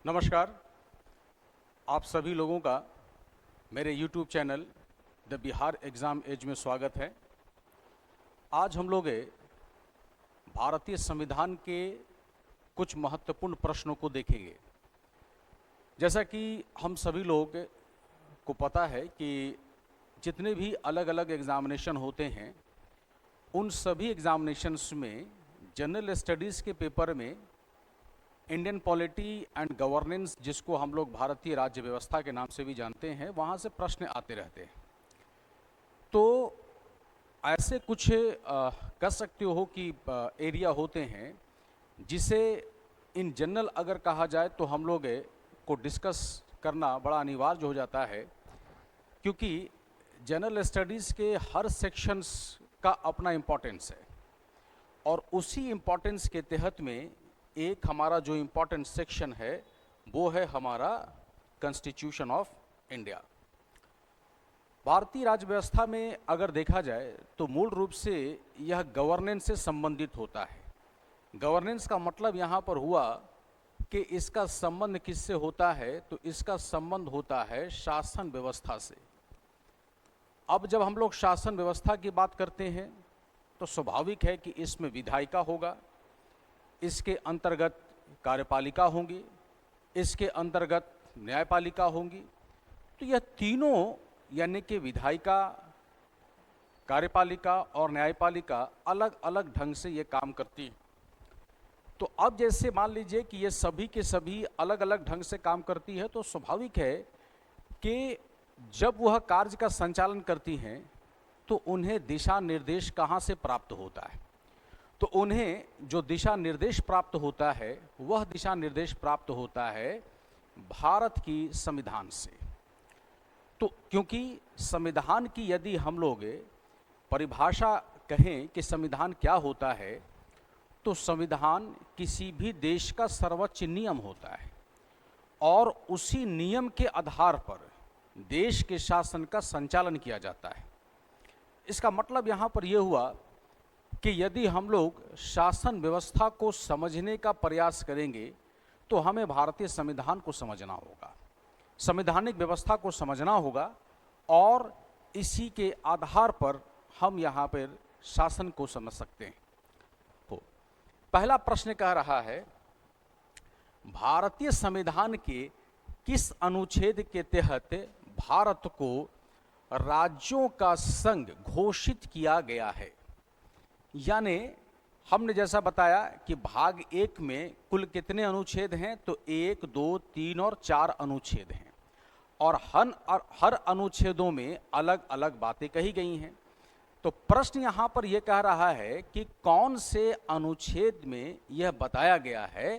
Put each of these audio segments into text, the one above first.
नमस्कार। आप सभी लोगों का मेरे YouTube channel the Bihar exam edge में स्वागत है। आज हम लोग भारतीय संविधान के कुछ महत्वपूर्ण प्रश्नों को देखेंगे। जैसा कि हम सभी लोग को पता है कि जितने भी अलग अलग एग्ज़ामिनेशन होते हैं, उन सभी एग्ज़ामिनेशंस में जनरल स्टडीज़ के पेपर में इंडियन पॉलिटी एंड गवर्नेंस, जिसको हम लोग भारतीय राज्य व्यवस्था के नाम से भी जानते हैं, वहाँ से प्रश्न आते रहते हैं। तो ऐसे कुछ कह सकते हो कि एरिया होते हैं जिसे इन जनरल अगर कहा जाए तो हम लोग को डिस्कस करना बड़ा अनिवार्य हो जाता है, क्योंकि जनरल स्टडीज़ के हर सेक्शंस का अपना इम्पोर्टेंस है और उसी इम्पोर्टेंस के तहत में एक हमारा जो इम्पोर्टेंट सेक्शन है वो है हमारा कॉन्स्टिट्यूशन ऑफ इंडिया। भारतीय राज्य व्यवस्था में अगर देखा जाए तो मूल रूप से यह गवर्नेंस से संबंधित होता है। गवर्नेंस का मतलब यहाँ पर हुआ कि इसका संबंध किससे होता है, तो इसका संबंध होता है शासन व्यवस्था से। अब जब हम लोग शासन व्यवस्था की बात करते हैं तो स्वाभाविक है कि इसमें विधायिका होगा, इसके अंतर्गत कार्यपालिका होंगी, इसके अंतर्गत न्यायपालिका होंगी। तो यह तीनों यानी कि विधायिका, कार्यपालिका और न्यायपालिका अलग अलग ढंग से ये काम करती है। तो अब जैसे मान लीजिए कि ये सभी के सभी अलग अलग ढंग से काम करती है, तो स्वाभाविक है कि जब वह कार्य का संचालन करती हैं तो उन्हें दिशा निर्देश कहाँ से प्राप्त होता है। तो उन्हें जो दिशा निर्देश प्राप्त होता है वह दिशा निर्देश प्राप्त होता है भारत की संविधान से। तो क्योंकि संविधान की यदि हम लोग परिभाषा कहें कि संविधान क्या होता है, तो संविधान किसी भी देश का सर्वोच्च नियम होता है और उसी नियम के आधार पर देश के शासन का संचालन किया जाता है। इसका मतलब यहाँ पर यह हुआ कि यदि हम लोग शासन व्यवस्था को समझने का प्रयास करेंगे तो हमें भारतीय संविधान को समझना होगा, संवैधानिक व्यवस्था को समझना होगा और इसी के आधार पर हम यहाँ पर शासन को समझ सकते हैं। तो पहला प्रश्न कह रहा है, भारतीय संविधान के किस अनुच्छेद के तहत भारत को राज्यों का संघ घोषित किया गया है। यानी हमने जैसा बताया कि भाग 1 में कुल कितने अनुच्छेद हैं, तो 1, 2, 3 और 4 अनुच्छेद हैं और हर अनुच्छेदों में अलग अलग बातें कही गई हैं। तो प्रश्न यहाँ पर यह कह रहा है कि कौन से अनुच्छेद में यह बताया गया है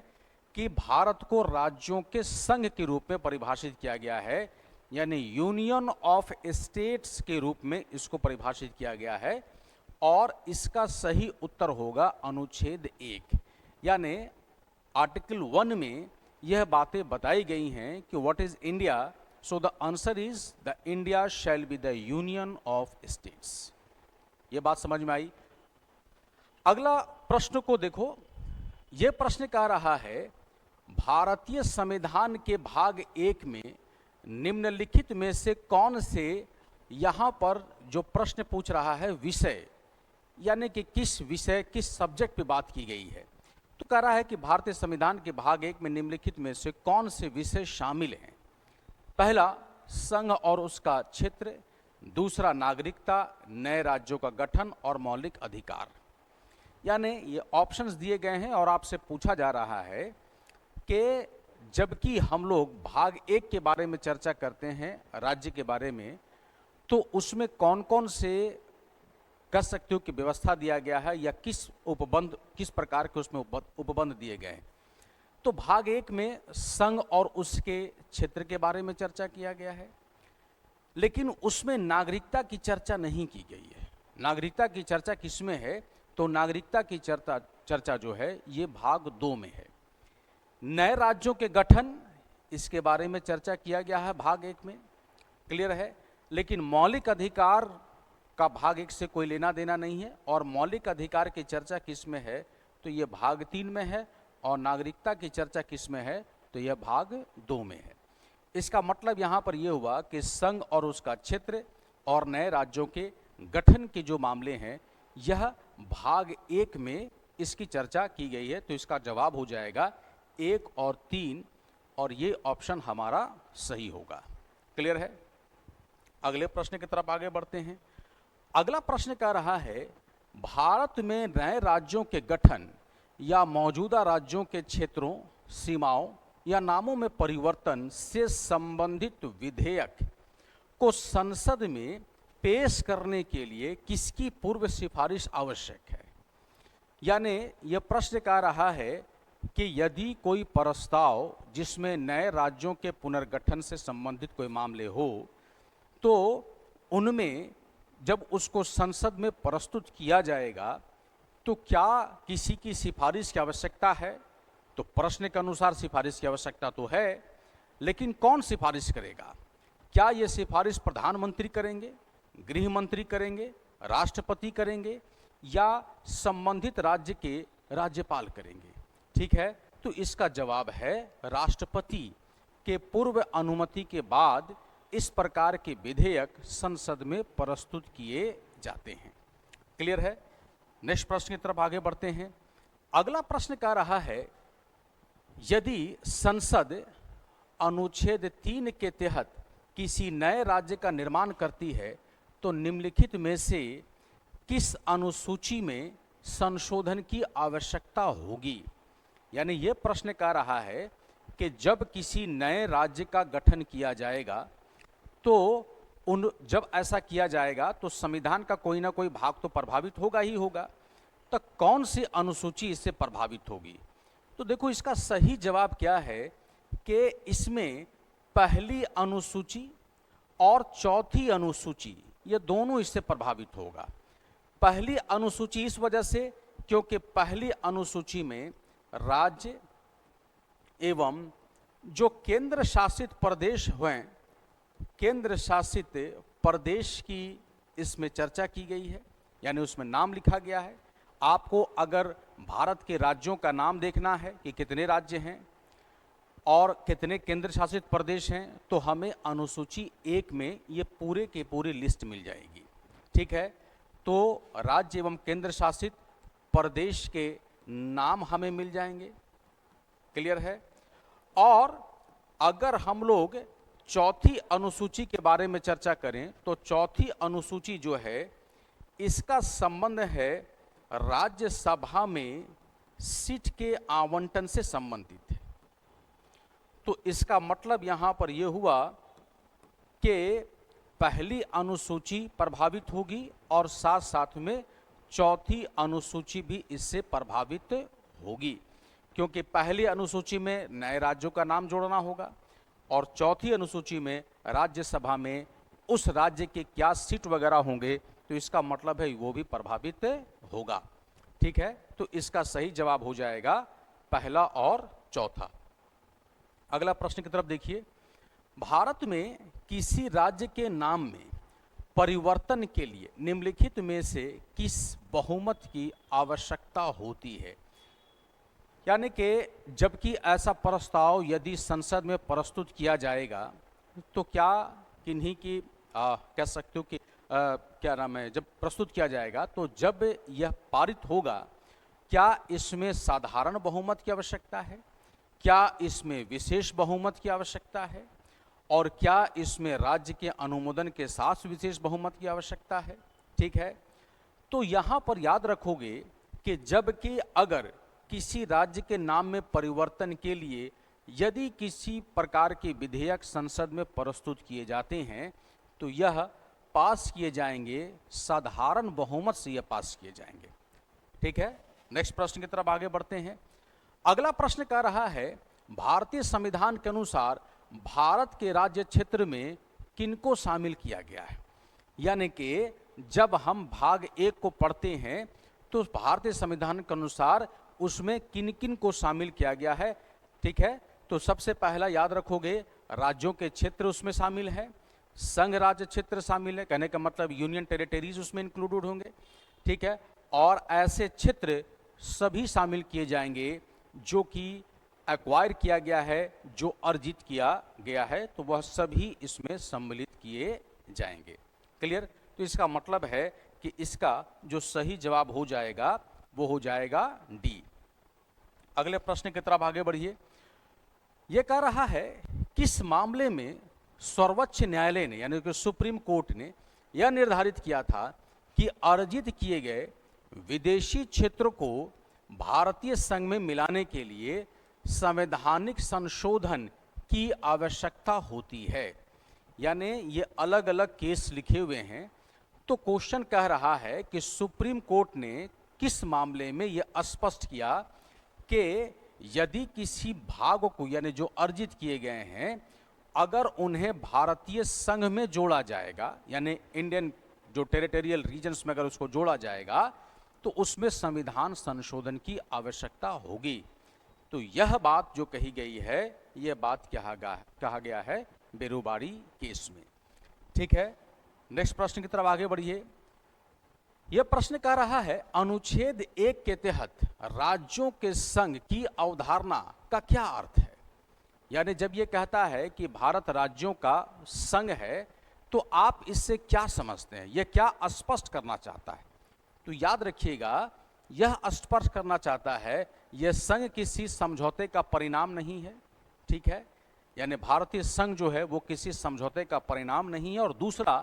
कि भारत को राज्यों के संघ के रूप में परिभाषित किया गया है, यानी यूनियन ऑफ स्टेट्स के रूप में इसको परिभाषित किया गया है। और इसका सही उत्तर होगा अनुच्छेद 1, यानी आर्टिकल 1 में यह बातें बताई गई हैं कि what is India. So the answer is the India shall be the union of states. ये बात समझ में आई। अगला प्रश्न को देखो, यह प्रश्न कह रहा है, भारतीय संविधान के भाग 1 में निम्नलिखित में से कौन से, यहाँ पर जो प्रश्न पूछ रहा है विषय, यानी कि किस विषय, किस सब्जेक्ट पे बात की गई है। तो कह रहा है कि भारतीय संविधान के भाग 1 में निम्नलिखित में से कौन से विषय शामिल हैं। पहला, संघ और उसका क्षेत्र। दूसरा, नागरिकता, नए राज्यों का गठन और मौलिक अधिकार। यानी ये ऑप्शंस दिए गए हैं और आपसे पूछा जा रहा है कि जबकि हम लोग भाग 1 के बारे में चर्चा करते हैं, राज्य के बारे में, तो उसमें कौन कौन से कह सकते हो कि व्यवस्था दिया गया है या किस प्रकार के उसमें उपबंध दिए गए हैं। तो भाग 1 में संघ और उसके क्षेत्र के बारे में चर्चा किया गया है, लेकिन उसमें नागरिकता की चर्चा नहीं की गई है। नागरिकता की चर्चा किसमें है, तो नागरिकता की चर्चा जो है ये भाग 2 में है। नए राज्यों के गठन, इसके बारे में चर्चा किया गया है भाग 1 में, क्लियर है। लेकिन मौलिक अधिकार का भाग 1 से कोई लेना देना नहीं है और मौलिक अधिकार की चर्चा किस में है, तो ये भाग 3 में है और नागरिकता की चर्चा किस में है, तो यह भाग 2 में है। इसका मतलब यहाँ पर यह हुआ कि संघ और उसका क्षेत्र और नए राज्यों के गठन के जो मामले हैं, यह भाग 1 में इसकी चर्चा की गई है। तो इसका जवाब हो जाएगा 1 और 3, और ये ऑप्शन हमारा सही होगा। क्लियर है? अगले प्रश्न की तरफ आगे बढ़ते हैं। अगला प्रश्न कह रहा है, भारत में नए राज्यों के गठन या मौजूदा राज्यों के क्षेत्रों, सीमाओं या नामों में परिवर्तन से संबंधित विधेयक को संसद में पेश करने के लिए किसकी पूर्व सिफारिश आवश्यक है? यानी यह प्रश्न कह रहा है कि यदि कोई प्रस्ताव जिसमें नए राज्यों के पुनर्गठन से संबंधित कोई मामले हो, तो उनमें जब उसको संसद में प्रस्तुत किया जाएगा तो क्या किसी की सिफारिश की आवश्यकता है? तो प्रश्न के अनुसार सिफारिश की आवश्यकता तो है, लेकिन कौन सिफारिश करेगा? क्या ये सिफारिश प्रधानमंत्री करेंगे, गृह मंत्री करेंगे, राष्ट्रपति करेंगे, या संबंधित राज्य के राज्यपाल करेंगे? ठीक है, तो इसका जवाब है राष्ट्रपति के पूर्व अनुमति के बाद इस प्रकार के विधेयक संसद में प्रस्तुत किए जाते हैं। क्लियर है? नेक्स्ट प्रश्न की तरफ आगे बढ़ते हैं। अगला प्रश्न कह रहा है, यदि संसद अनुच्छेद 3 के तहत किसी नए राज्य का निर्माण करती है तो निम्नलिखित में से किस अनुसूची में संशोधन की आवश्यकता होगी? यानी यह प्रश्न कह रहा है कि जब किसी नए राज्य का गठन किया जाएगा तो जब ऐसा किया जाएगा तो संविधान का कोई ना कोई भाग तो प्रभावित होगा ही होगा। तो कौन सी अनुसूची इससे प्रभावित होगी? तो देखो, इसका सही जवाब क्या है कि इसमें पहली अनुसूची और चौथी अनुसूची, ये दोनों इससे प्रभावित होगा। पहली अनुसूची इस वजह से क्योंकि पहली अनुसूची में राज्य एवं जो केंद्र शासित प्रदेश हुए, केंद्र शासित प्रदेश की इसमें चर्चा की गई है, यानी उसमें नाम लिखा गया है। आपको अगर भारत के राज्यों का नाम देखना है कि कितने राज्य हैं और कितने केंद्र शासित प्रदेश हैं, तो हमें अनुसूची 1 में ये पूरे के पूरी लिस्ट मिल जाएगी। ठीक है, तो राज्य एवं केंद्र शासित प्रदेश के नाम हमें मिल जाएंगे। क्लियर है? और अगर हम लोग चौथी अनुसूची के बारे में चर्चा करें तो चौथी अनुसूची जो है, इसका संबंध है राज्यसभा में सीट के आवंटन से संबंधित है। तो इसका मतलब यहां पर यह हुआ कि पहली अनुसूची प्रभावित होगी और साथ साथ में चौथी अनुसूची भी इससे प्रभावित होगी, क्योंकि पहली अनुसूची में नए राज्यों का नाम जोड़ना होगा और चौथी अनुसूची में राज्यसभा में उस राज्य के क्या सीट वगैरह होंगे, तो इसका मतलब है वो भी प्रभावित होगा। ठीक है, तो इसका सही जवाब हो जाएगा पहला और चौथा। अगला प्रश्न की तरफ देखिए, भारत में किसी राज्य के नाम में परिवर्तन के लिए निम्नलिखित में से किस बहुमत की आवश्यकता होती है? यानी कि जबकि ऐसा प्रस्ताव यदि संसद में प्रस्तुत किया जाएगा तो क्या किन्हीं की कह सकते हो कि क्या नाम है, जब प्रस्तुत किया जाएगा तो जब यह पारित होगा, क्या इसमें साधारण बहुमत की आवश्यकता है, क्या इसमें विशेष बहुमत की आवश्यकता है, और क्या इसमें राज्य के अनुमोदन के साथ विशेष बहुमत की आवश्यकता है? ठीक है, तो यहाँ पर याद रखोगे कि जबकि अगर किसी राज्य के नाम में परिवर्तन के लिए यदि किसी प्रकार के विधेयक संसद में प्रस्तुत किए जाते हैं तो यह पास किए जाएंगे, साधारण बहुमत से यह पास किए जाएंगे। ठीक है, नेक्स्ट प्रश्न की तरफ आगे बढ़ते हैं। अगला प्रश्न कह रहा है, भारतीय संविधान के अनुसार भारत के राज्य क्षेत्र में किनको शामिल किया गया है? यानी कि जब हम भाग 1 को पढ़ते हैं तो भारतीय संविधान के अनुसार उसमें किन किन को शामिल किया गया है। ठीक है, तो सबसे पहला याद रखोगे राज्यों के क्षेत्र उसमें शामिल है, संघ राज्य क्षेत्र शामिल है, कहने का मतलब यूनियन टेरिटरीज उसमें इंक्लूडेड होंगे। ठीक है, और ऐसे क्षेत्र सभी शामिल किए जाएंगे जो कि एक्वायर किया गया है, जो अर्जित किया गया है, तो वह सभी इसमें सम्मिलित किए जाएंगे। क्लियर? तो इसका मतलब है कि इसका जो सही जवाब हो जाएगा वो हो जाएगा डी। अगले प्रश्न की तरफ आगे बढ़िए। यह कह रहा है किस मामले में सर्वोच्च न्यायालय ने यानी कि सुप्रीम कोर्ट ने यह निर्धारित किया था कि अर्जित किए गए विदेशी क्षेत्र को भारतीय संघ में मिलाने के लिए संवैधानिक संशोधन की आवश्यकता होती है। यानी ये अलग अलग केस लिखे हुए हैं। तो क्वेश्चन कह रहा है कि सुप्रीम कोर्ट ने किस मामले में यह स्पष्ट किया कि यदि किसी भाग को यानी जो अर्जित किए गए हैं अगर उन्हें भारतीय संघ में जोड़ा जाएगा, यानी इंडियन जो टेरिटोरियल रीजन्स में अगर उसको जोड़ा जाएगा तो उसमें संविधान संशोधन की आवश्यकता होगी। तो यह बात जो कही गई है, यह बात कहा गया है बेरुबारी केस में। ठीक है, नेक्स्ट प्रश्न की तरफ आगे बढ़िए। यह प्रश्न कह रहा है अनुच्छेद 1 के तहत राज्यों के संघ की अवधारणा का क्या अर्थ है। यानी जब यह कहता है कि भारत राज्यों का संघ है तो आप इससे क्या समझते हैं, यह क्या स्पष्ट करना चाहता है। तो याद रखिएगा, यह स्पष्ट करना चाहता है यह संघ किसी समझौते का परिणाम नहीं है। ठीक है, यानी भारतीय संघ जो है वो किसी समझौते का परिणाम नहीं है। और दूसरा,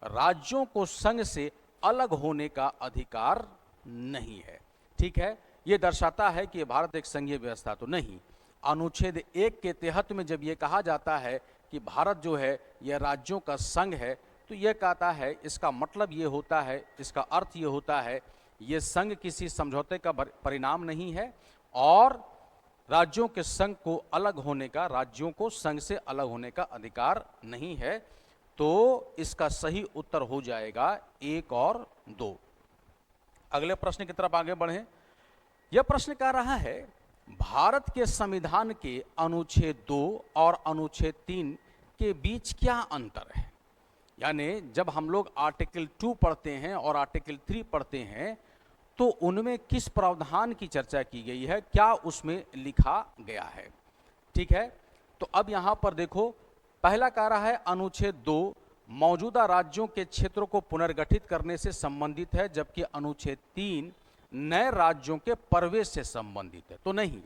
राज्यों को संघ से अलग होने का अधिकार नहीं है। ठीक है, यह दर्शाता है कि भारत एक संघीय व्यवस्था तो नहीं। अनुच्छेद 1 के तहत में जब यह कहा जाता है कि भारत जो है यह राज्यों का संघ है, तो यह कहता है, इसका मतलब ये होता है, इसका अर्थ ये होता है ये संघ किसी समझौते का परिणाम नहीं है और राज्यों के संघ को अलग होने का, राज्यों को संघ से अलग होने का अधिकार नहीं है। तो इसका सही उत्तर हो जाएगा 1 और 2। अगले प्रश्न की तरफ आगे बढ़ें। यह प्रश्न कह रहा है भारत के संविधान के अनुच्छेद 2 और अनुच्छेद 3 के बीच क्या अंतर है। यानी जब हम लोग आर्टिकल 2 पढ़ते हैं और आर्टिकल 3 पढ़ते हैं तो उनमें किस प्रावधान की चर्चा की गई है, क्या उसमें लिखा गया है। ठीक है, तो अब यहां पर देखो, पहला कह रहा है अनुच्छेद 2 मौजूदा राज्यों के क्षेत्रों को पुनर्गठित करने से संबंधित है, जबकि अनुच्छेद 3 नए राज्यों के प्रवेश से संबंधित है। तो नहीं,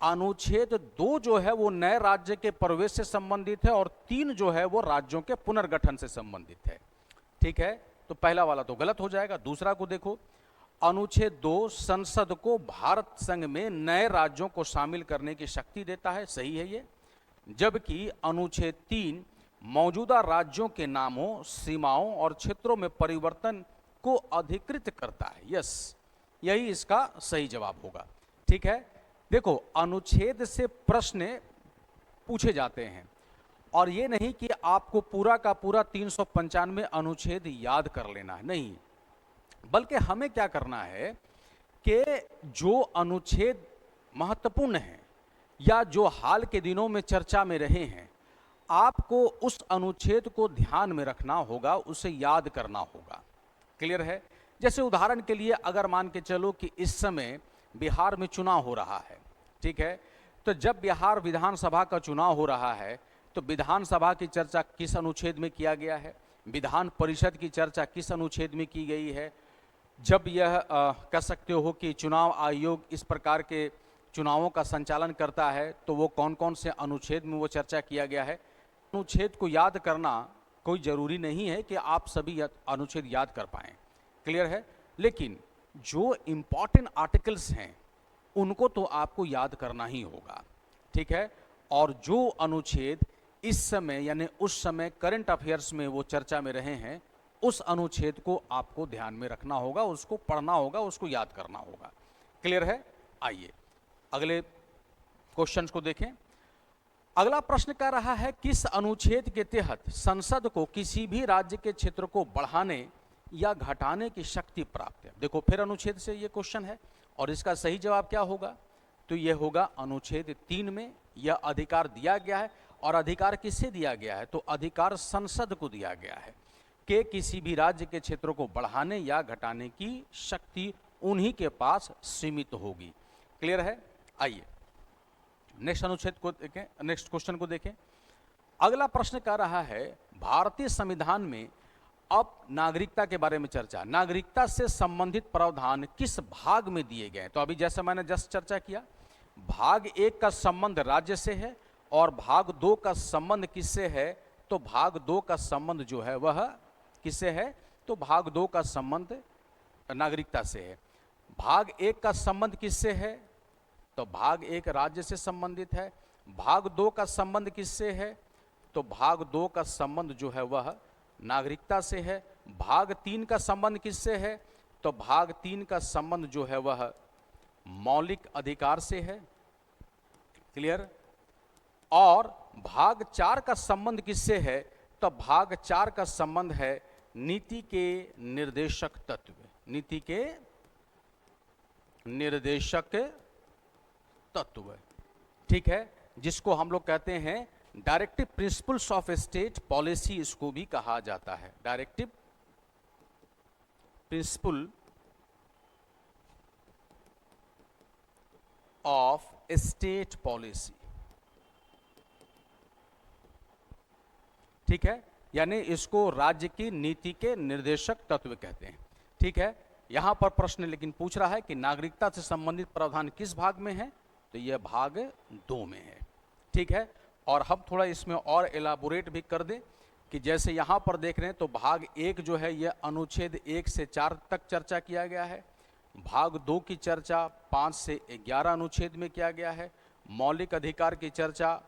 अनुच्छेद 2 जो है वो नए राज्य के प्रवेश से संबंधित है और 3 जो है वो राज्यों के पुनर्गठन से संबंधित है। ठीक है, तो पहला वाला तो गलत हो जाएगा। दूसरा को देखो, अनुच्छेद 2 संसद को भारत संघ में नए राज्यों को शामिल करने की शक्ति देता है, सही है ये। जबकि अनुच्छेद 3 मौजूदा राज्यों के नामों, सीमाओं और क्षेत्रों में परिवर्तन को अधिकृत करता है। यस, यही इसका सही जवाब होगा। ठीक है, देखो अनुच्छेद से प्रश्न पूछे जाते हैं और ये नहीं कि आपको पूरा का पूरा 395 अनुच्छेद याद कर लेना है, नहीं, बल्कि हमें क्या करना है कि जो अनुच्छेद महत्वपूर्ण हैं या जो हाल के दिनों में चर्चा में रहे हैं, आपको उस अनुच्छेद को ध्यान में रखना होगा, उसे याद करना होगा। क्लियर है। जैसे उदाहरण के लिए अगर मान के चलो कि इस समय बिहार में चुनाव हो रहा है, ठीक है, तो जब बिहार विधानसभा का चुनाव हो रहा है तो विधानसभा की चर्चा किस अनुच्छेद में किया गया है, विधान परिषद की चर्चा किस अनुच्छेद में की गई है। जब यह कह सकते हो कि चुनाव आयोग इस प्रकार के चुनावों का संचालन करता है तो वो कौन कौन से अनुच्छेद में वो चर्चा किया गया है। अनुच्छेद को याद करना कोई ज़रूरी नहीं है कि आप सभी अनुच्छेद याद कर पाएँ, क्लियर है, लेकिन जो इम्पॉर्टेंट आर्टिकल्स हैं उनको तो आपको याद करना ही होगा। ठीक है, और जो अनुच्छेद इस समय यानी उस समय करंट अफेयर्स में वो चर्चा में रहे हैं, उस अनुच्छेद को आपको ध्यान में रखना होगा, उसको पढ़ना होगा, उसको याद करना होगा। क्लियर है। आइए अगले क्वेश्चंस को देखें। अगला प्रश्न कह रहा है किस अनुच्छेद के तहत संसद को किसी भी राज्य के क्षेत्र को बढ़ाने या घटाने की शक्ति प्राप्त है। देखो फिर अनुच्छेद से ये क्वेश्चन है और इसका सही जवाब क्या होगा, तो ये होगा अनुच्छेद 3 में यह अधिकार दिया गया है। और अधिकार किससे दिया गया है, तो अधिकार संसद को दिया गया है कि किसी भी राज्य के क्षेत्रों को बढ़ाने या घटाने की शक्ति उन्हीं के पास सीमित होगी। क्लियर है। आइए नेक्स्ट अनुच्छेद को देखें, नेक्स्ट क्वेश्चन को देखें। अगला प्रश्न कह रहा है भारतीय संविधान में अब नागरिकता के बारे में चर्चा, नागरिकता से संबंधित प्रावधान किस भाग में दिए गए? तो अभी जैसे मैंने जस्ट चर्चा किया, भाग 1 का संबंध राज्य से है और भाग 2 का संबंध किससे है? तो भाग 2 का संबंध जो है वह किससे है? तो भाग 2 का संबंध नागरिकता से है। भाग 1 का संबंध किससे है? तो भाग 1 राज्य से संबंधित है। भाग 2 का संबंध किससे है? तो भाग 2 का संबंध जो है वह नागरिकता से है। भाग 3 का संबंध किससे है? तो भाग 3 का संबंध जो है वह मौलिक अधिकार से है। क्लियर? और भाग 4 का संबंध किससे है? तो भाग 4 का संबंध है नीति के निर्देशक तत्व, नीति के निर्देशक तत्व, ठीक है, जिसको हम लोग कहते हैं directive principles of state policy, इसको भी कहा जाता है directive principle of state policy, ठीक है, यानी इसको राज्य की नीति के निर्देशक तत्व कहते हैं। ठीक है, यहां पर प्रश्न लेकिन पूछ रहा है कि नागरिकता से संबंधित प्रावधान किस भाग में है? तो यह भाग 2 में है। ठीक है, और हम थोड़ा इसमें और एलाबोरेट भी कर दें कि जैसे यहाँ पर देख रहे हैं तो भाग 1 जो है यह अनुच्छेद 1 से 4 तक चर्चा किया गया है। भाग 2 की चर्चा 5 से 11 अनुच्छेद में किया गया है। मौलिक अधिकार की चर्चा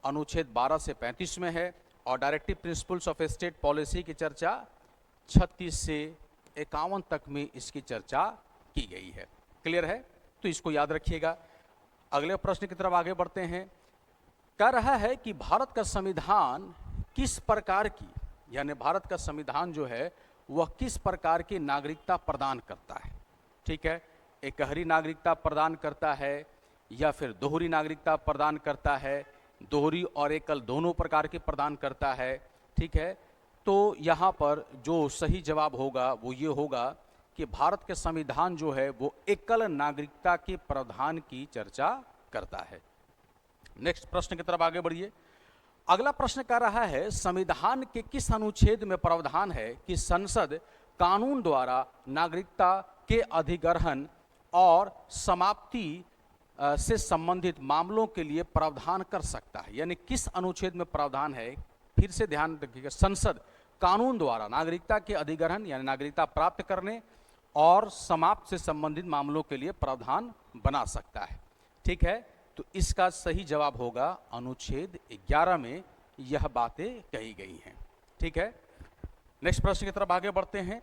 अनुच्छेद 12 से 35 में है और directive principles of state policy की चर्चा 36 से 51 तक में इसकी चर्चा की गई है। क्लियर है? तो इसको याद रखिएगा। अगले प्रश्न की तरफ आगे बढ़ते हैं। कह रहा है कि भारत का संविधान किस प्रकार की, यानी भारत का संविधान जो है वह किस प्रकार की नागरिकता प्रदान करता है? ठीक है, एकहरी नागरिकता प्रदान करता है या फिर दोहरी नागरिकता प्रदान करता है, दोहरी और एकल दोनों प्रकार की प्रदान करता है। ठीक है, तो यहाँ पर जो सही जवाब होगा वो ये होगा कि भारत के संविधान जो है वो एकल नागरिकता के प्रावधान की चर्चा करता है। नेक्स्ट प्रश्न की तरफ आगे बढ़िए। अगला प्रश्न कह रहा है संविधान के किस अनुच्छेद में प्रावधान है कि संसद कानून द्वारा नागरिकता के अधिग्रहण और समाप्ति से संबंधित मामलों के लिए प्रावधान कर सकता है? यानी किस अनुच्छेद में प्रावधान है? फिर से ध्यान रखिएगा, संसद कानून द्वारा नागरिकता के अधिग्रहण यानी नागरिकता प्राप्त करने और समाप्त से संबंधित मामलों के लिए प्रावधान बना सकता है। ठीक है, तो इसका सही जवाब होगा अनुच्छेद 11 में यह बातें कही गई हैं। ठीक है, नेक्स्ट प्रश्न की तरफ आगे बढ़ते हैं।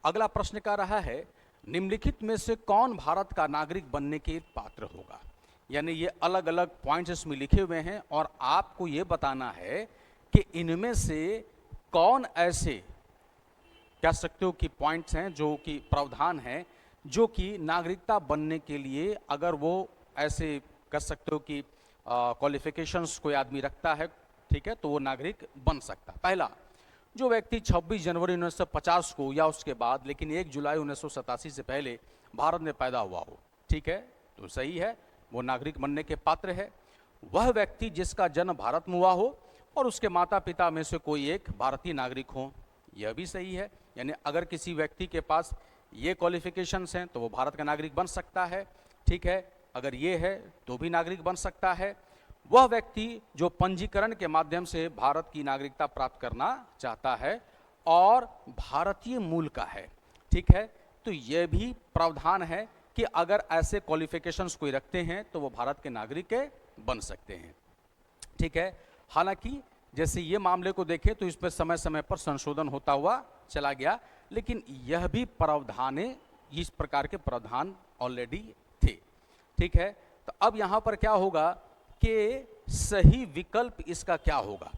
अगला प्रश्न कह रहा है निम्नलिखित में से कौन भारत का नागरिक बनने के पात्र होगा? यानी ये अलग अलग पॉइंट्स इसमें लिखे हुए हैं और आपको ये बताना है कि इनमें से कौन ऐसे कह सकते हो कि पॉइंट्स हैं जो कि प्रावधान हैं जो कि नागरिकता बनने के लिए अगर वो ऐसे कर सकते हो कि क्वालिफिकेशंस कोई आदमी रखता है, ठीक है, तो वो नागरिक बन सकता है। पहला, जो व्यक्ति 26 जनवरी 1950 को या उसके बाद लेकिन 1 जुलाई 1987 से पहले भारत में पैदा हुआ हो, ठीक है, तो सही है, वो नागरिक बनने के पात्र है। वह व्यक्ति जिसका जन्म भारत में हुआ हो और उसके माता पिता में से कोई एक भारतीय नागरिक हो, यह भी सही है। यानी अगर किसी व्यक्ति के पास ये क्वालिफिकेशंस हैं तो वो भारत का नागरिक बन सकता है। ठीक है, अगर ये है तो भी नागरिक बन सकता है। वह व्यक्ति जो पंजीकरण के माध्यम से भारत की नागरिकता प्राप्त करना चाहता है और भारतीय मूल का है, ठीक है, तो यह भी प्रावधान है कि अगर ऐसे क्वालिफिकेशंस कोई रखते हैं तो वो भारत के नागरिक बन सकते हैं। ठीक है, हालांकि जैसे ये मामले को देखें तो इस पर समय समय पर संशोधन होता हुआ चला गया, लेकिन यह भी प्रावधान, इस प्रकार के प्रावधान ऑलरेडी थे। ठीक है, तो अब यहाँ पर क्या होगा कि सही विकल्प इसका क्या होगा?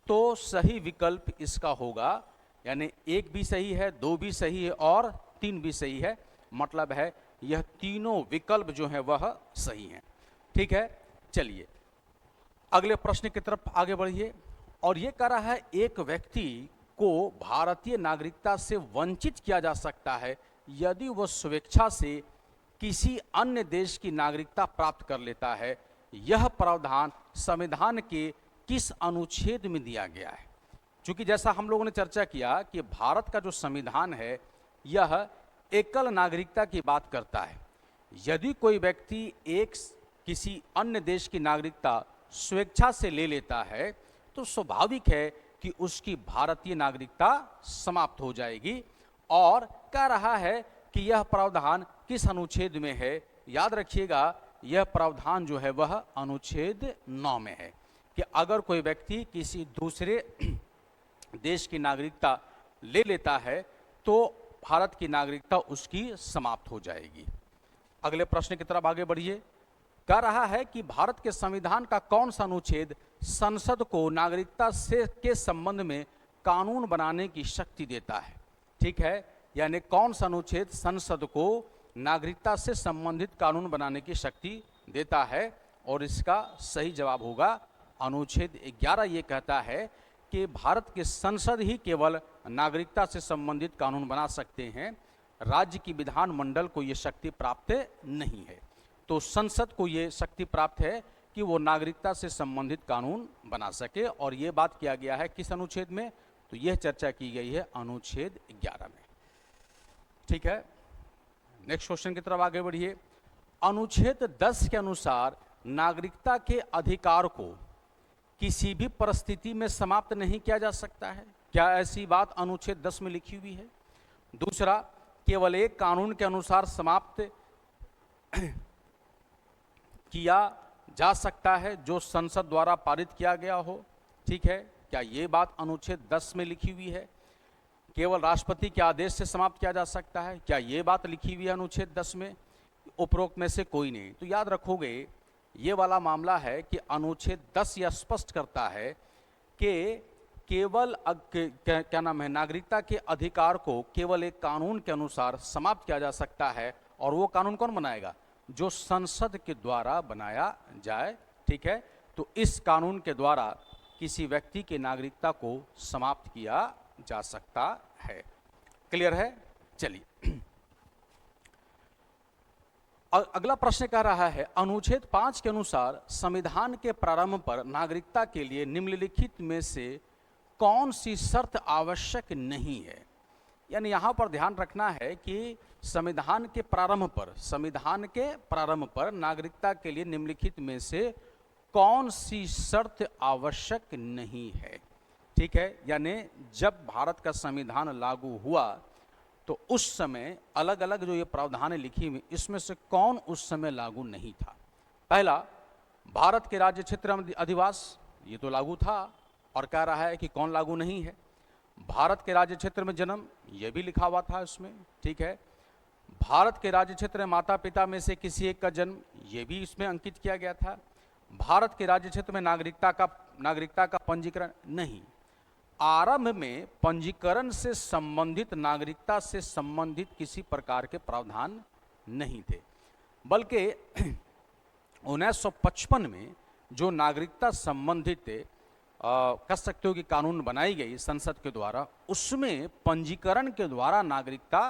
तो सही विकल्प इसका होगा, यानी 1 भी सही है, 2 भी सही है और 3 भी सही है, मतलब है यह तीनों विकल्प जो है वह सही हैं। ठीक है, चलिए अगले प्रश्न की तरफ आगे बढ़िए। और ये कह रहा है एक व्यक्ति को भारतीय नागरिकता से वंचित किया जा सकता है यदि वह स्वेच्छा से किसी अन्य देश की नागरिकता प्राप्त कर लेता है यह प्रावधान संविधान के किस अनुच्छेद में दिया गया है। क्योंकि जैसा हम लोगों ने चर्चा किया कि भारत का जो संविधान है यह एकल नागरिकता की बात करता है। यदि कोई व्यक्ति किसी अन्य देश की नागरिकता स्वेच्छा से ले लेता है तो स्वाभाविक है कि उसकी भारतीय नागरिकता समाप्त हो जाएगी। और कह रहा है कि यह प्रावधान किस अनुच्छेद में है। याद रखिएगा, यह प्रावधान जो है वह अनुच्छेद 9 में है कि अगर कोई व्यक्ति किसी दूसरे देश की नागरिकता ले लेता है तो भारत की नागरिकता उसकी समाप्त हो जाएगी। अगले प्रश्न की तरफ आगे बढ़िए। कह रहा है कि भारत के संविधान का कौन सा अनुच्छेद संसद को नागरिकता से के संबंध में कानून बनाने की शक्ति देता है। ठीक है, यानी कौन सा अनुच्छेद संसद को नागरिकता से संबंधित कानून बनाने की शक्ति देता है। और इसका सही जवाब होगा अनुच्छेद 11। ये कहता है कि भारत के संसद ही केवल नागरिकता से संबंधित कानून बना सकते हैं, राज्य की विधानमंडल को ये शक्ति प्राप्त नहीं है। तो संसद को ये शक्ति प्राप्त है कि वो नागरिकता से संबंधित कानून बना सके। और ये बात किया गया है किस अनुच्छेद में, तो यह चर्चा की गई है अनुच्छेद 11 में। ठीक है, नेक्स्ट क्वेश्चन की तरफ आगे बढ़िए। अनुच्छेद 10 के अनुसार नागरिकता के अधिकार को किसी भी परिस्थिति में समाप्त नहीं किया जा सकता है। क्या ऐसी बात अनुच्छेद 10 में लिखी हुई है। दूसरा, केवल एक कानून के अनुसार समाप्त किया जा सकता है जो संसद द्वारा पारित किया गया हो। ठीक है, क्या ये बात अनुच्छेद 10 में लिखी हुई है। केवल राष्ट्रपति के आदेश से समाप्त किया जा सकता है। क्या ये बात लिखी हुई है अनुच्छेद 10 में। उपरोक्त में से कोई नहीं। तो याद रखोगे ये वाला मामला है कि अनुच्छेद 10 यह स्पष्ट करता है कि केवल क्या नाम है, नागरिकता के अधिकार को केवल एक कानून के अनुसार समाप्त किया जा सकता है। और वो कानून कौन बनाएगा, जो संसद के द्वारा बनाया जाए। ठीक है, तो इस कानून के द्वारा किसी व्यक्ति की नागरिकता को समाप्त किया जा सकता है। क्लियर है। चलिए अगला प्रश्न कह रहा है, अनुच्छेद 5 के अनुसार संविधान के प्रारंभ पर नागरिकता के लिए निम्नलिखित में से कौन सी शर्त आवश्यक नहीं है। यानी यहां पर ध्यान रखना है कि संविधान के प्रारंभ पर नागरिकता के लिए निम्नलिखित में से कौन सी शर्त आवश्यक नहीं है। ठीक है, यानी जब भारत का संविधान लागू हुआ तो उस समय अलग अलग जो ये प्रावधान लिखी हुई, इसमें से कौन उस समय लागू नहीं था। पहला, भारत के राज्य क्षेत्र में अधिवास, ये तो लागू था। और कह रहा है कि कौन लागू नहीं है। भारत के राज्य क्षेत्र में जन्म, ये भी लिखा हुआ था इसमें। ठीक है, भारत के राज्य क्षेत्र में माता पिता में से किसी एक का जन्म, ये भी इसमें अंकित किया गया था। भारत के राज्य क्षेत्र में नागरिकता का पंजीकरण नहीं। आरंभ में पंजीकरण से संबंधित नागरिकता से संबंधित किसी प्रकार के प्रावधान नहीं थे, बल्कि 1955 में जो नागरिकता संबंधित कह सकते हो कि कानून बनाई गई संसद के द्वारा, उसमें पंजीकरण के द्वारा नागरिकता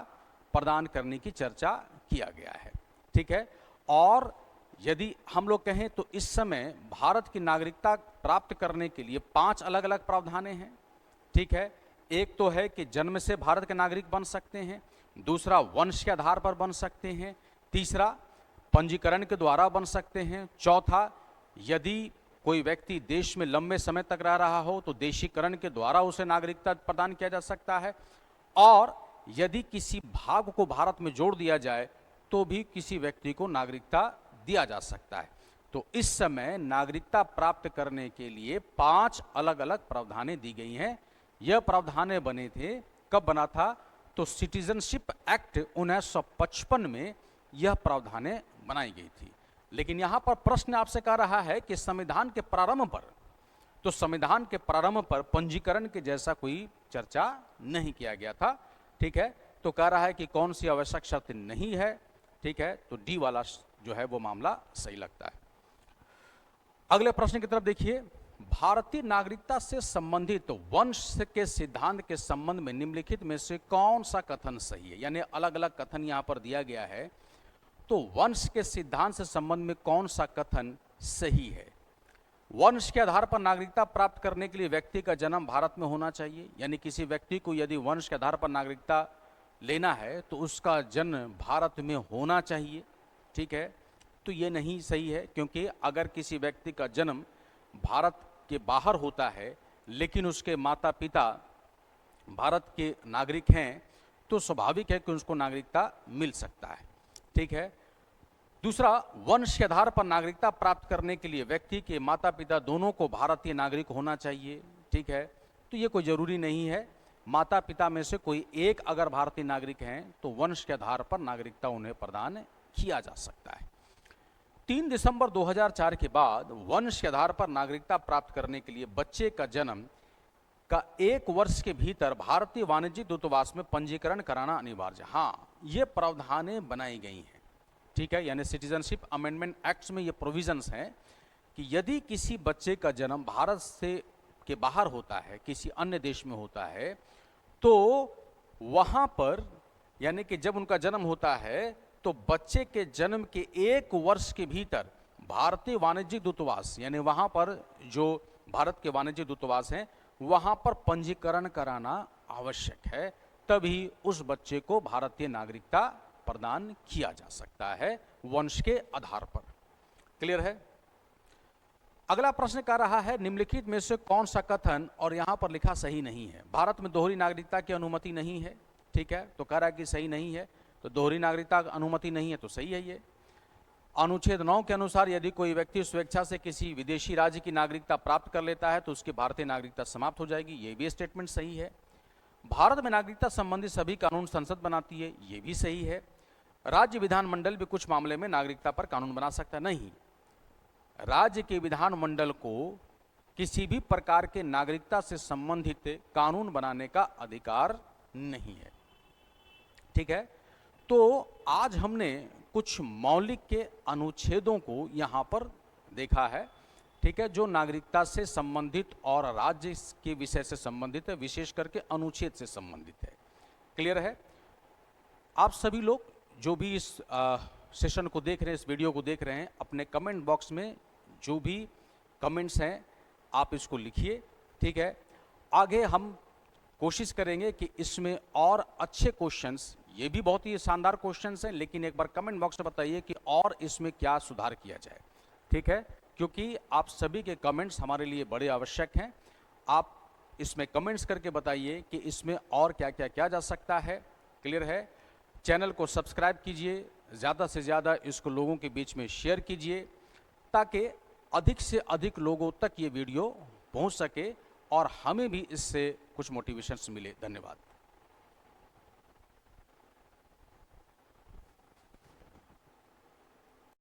प्रदान करने की चर्चा किया गया है। ठीक है, और यदि हम लोग कहें तो इस समय भारत की नागरिकता प्राप्त करने के लिए 5 अलग अलग प्रावधान हैं। ठीक है, एक तो है कि जन्म से भारत के नागरिक बन सकते हैं। दूसरा, वंश के आधार पर बन सकते हैं। तीसरा, पंजीकरण के द्वारा बन सकते हैं। चौथा, यदि कोई व्यक्ति देश में लंबे समय तक रह रहा हो तो देशीकरण के द्वारा उसे नागरिकता प्रदान किया जा सकता है। और यदि किसी भाग को भारत में जोड़ दिया जाए तो भी किसी व्यक्ति को नागरिकता दिया जा सकता है। तो इस समय नागरिकता प्राप्त करने के लिए 5 अलग अलग प्रावधानें दी गई हैं। यह प्रावधानें बने थे, कब बना था, तो सिटीजनशिप एक्ट 1955 में यह प्रावधानें बनाई गई थी। लेकिन यहां पर प्रश्न आपसे कह रहा है कि संविधान के प्रारंभ पर, तो संविधान के प्रारंभ पर पंजीकरण के जैसा कोई चर्चा नहीं किया गया था। ठीक है, तो कह रहा है कि कौन सी आवश्यक शर्त नहीं है। ठीक है, तो डी वाला जो है वो मामला सही लगता है। अगले प्रश्न की तरफ देखिए, भारतीय नागरिकता से संबंधित वंश के सिद्धांत के संबंध में निम्नलिखित में से कौन सा कथन सही है। यानी अलग अलग कथन यहां पर दिया गया है, तो वंश के सिद्धांत से संबंध में कौन सा कथन सही है। वंश के आधार पर नागरिकता प्राप्त करने के लिए व्यक्ति का जन्म भारत में होना चाहिए, यानी किसी व्यक्ति को यदि वंश के आधार पर नागरिकता लेना है तो उसका जन्म भारत में होना चाहिए। ठीक है, तो ये नहीं सही है, क्योंकि अगर किसी व्यक्ति का जन्म भारत के बाहर होता है लेकिन उसके माता पिता भारत के नागरिक हैं तो स्वाभाविक है कि उसको नागरिकता मिल सकता है। ठीक है। दूसरा, वंश के आधार पर नागरिकता प्राप्त करने के लिए व्यक्ति के माता पिता दोनों को भारतीय नागरिक होना चाहिए। ठीक है, तो ये कोई जरूरी नहीं है। माता पिता में से कोई एक अगर भारतीय नागरिक हैं तो वंश के आधार पर नागरिकता उन्हें प्रदान किया जा सकता है। 3 दिसंबर 2004 के बाद वंश के आधार पर नागरिकता प्राप्त करने के लिए बच्चे का जन्म का 1 वर्ष के भीतर भारतीय वाणिज्यिक दूतावास में पंजीकरण कराना अनिवार्य। हाँ, ये प्रावधानें बनाई गई हैं। ठीक है, यानी सिटीजनशिप अमेंडमेंट एक्ट में ये प्रोविजंस हैं कि यदि किसी बच्चे का जन्म भारत से के बाहर होता है, किसी अन्य देश में होता है, तो वहां पर यानी कि जब उनका जन्म होता है तो बच्चे के जन्म के 1 वर्ष के भीतर भारतीय वाणिज्यिक दूतावास, यानी वहां पर जो भारत के वाणिज्यिक दूतावास हैं वहां पर पंजीकरण कराना आवश्यक है, तभी उस बच्चे को भारतीय नागरिकता प्रदान किया जा सकता है वंश के आधार पर। क्लियर है। अगला प्रश्न कह रहा है निम्नलिखित में से कौन सा कथन और यहां पर लिखा सही नहीं है। भारत में दोहरी नागरिकता की अनुमति नहीं है। ठीक है, तो कह रहा है कि सही नहीं है, तो दोहरी नागरिकता की अनुमति नहीं है तो सही है ये। अनुच्छेद 9 के अनुसार यदि कोई व्यक्ति स्वेच्छा से किसी विदेशी राज्य की नागरिकता प्राप्त कर लेता है तो उसकी भारतीय नागरिकता समाप्त हो जाएगी, ये भी स्टेटमेंट सही है। भारत में नागरिकता संबंधी सभी कानून संसद बनाती है, ये भी सही है। राज्य विधानमंडल भी कुछ मामले में नागरिकता पर कानून बना सकता नहीं। राज्य के विधानमंडल को किसी भी प्रकार के नागरिकता से संबंधित कानून बनाने का अधिकार नहीं है। ठीक है, तो आज हमने कुछ मौलिक के अनुच्छेदों को यहां पर देखा है। ठीक है, जो नागरिकता से संबंधित और राज्य के विषय से संबंधित है, विशेष करके अनुच्छेद से संबंधित है। क्लियर है। आप सभी लोग जो भी इस सेशन को देख रहे हैं, इस वीडियो को देख रहे हैं, अपने कमेंट बॉक्स में जो भी कमेंट्स हैं आप इसको लिखिए। ठीक है, आगे हम कोशिश करेंगे कि इसमें और अच्छे क्वेश्चंस, ये भी बहुत ही शानदार क्वेश्चंस हैं, लेकिन एक बार कमेंट बॉक्स में बताइए कि और इसमें क्या सुधार किया जाए। ठीक है, क्योंकि आप सभी के कमेंट्स हमारे लिए बड़े आवश्यक हैं। आप इसमें कमेंट्स करके बताइए कि इसमें और क्या क्या किया जा सकता है। क्लियर है। चैनल को सब्सक्राइब कीजिए, ज़्यादा से ज़्यादा इसको लोगों के बीच में शेयर कीजिए ताकि अधिक से अधिक लोगों तक ये वीडियो पहुंच सके और हमें भी इससे कुछ मोटिवेशंस मिले। धन्यवाद।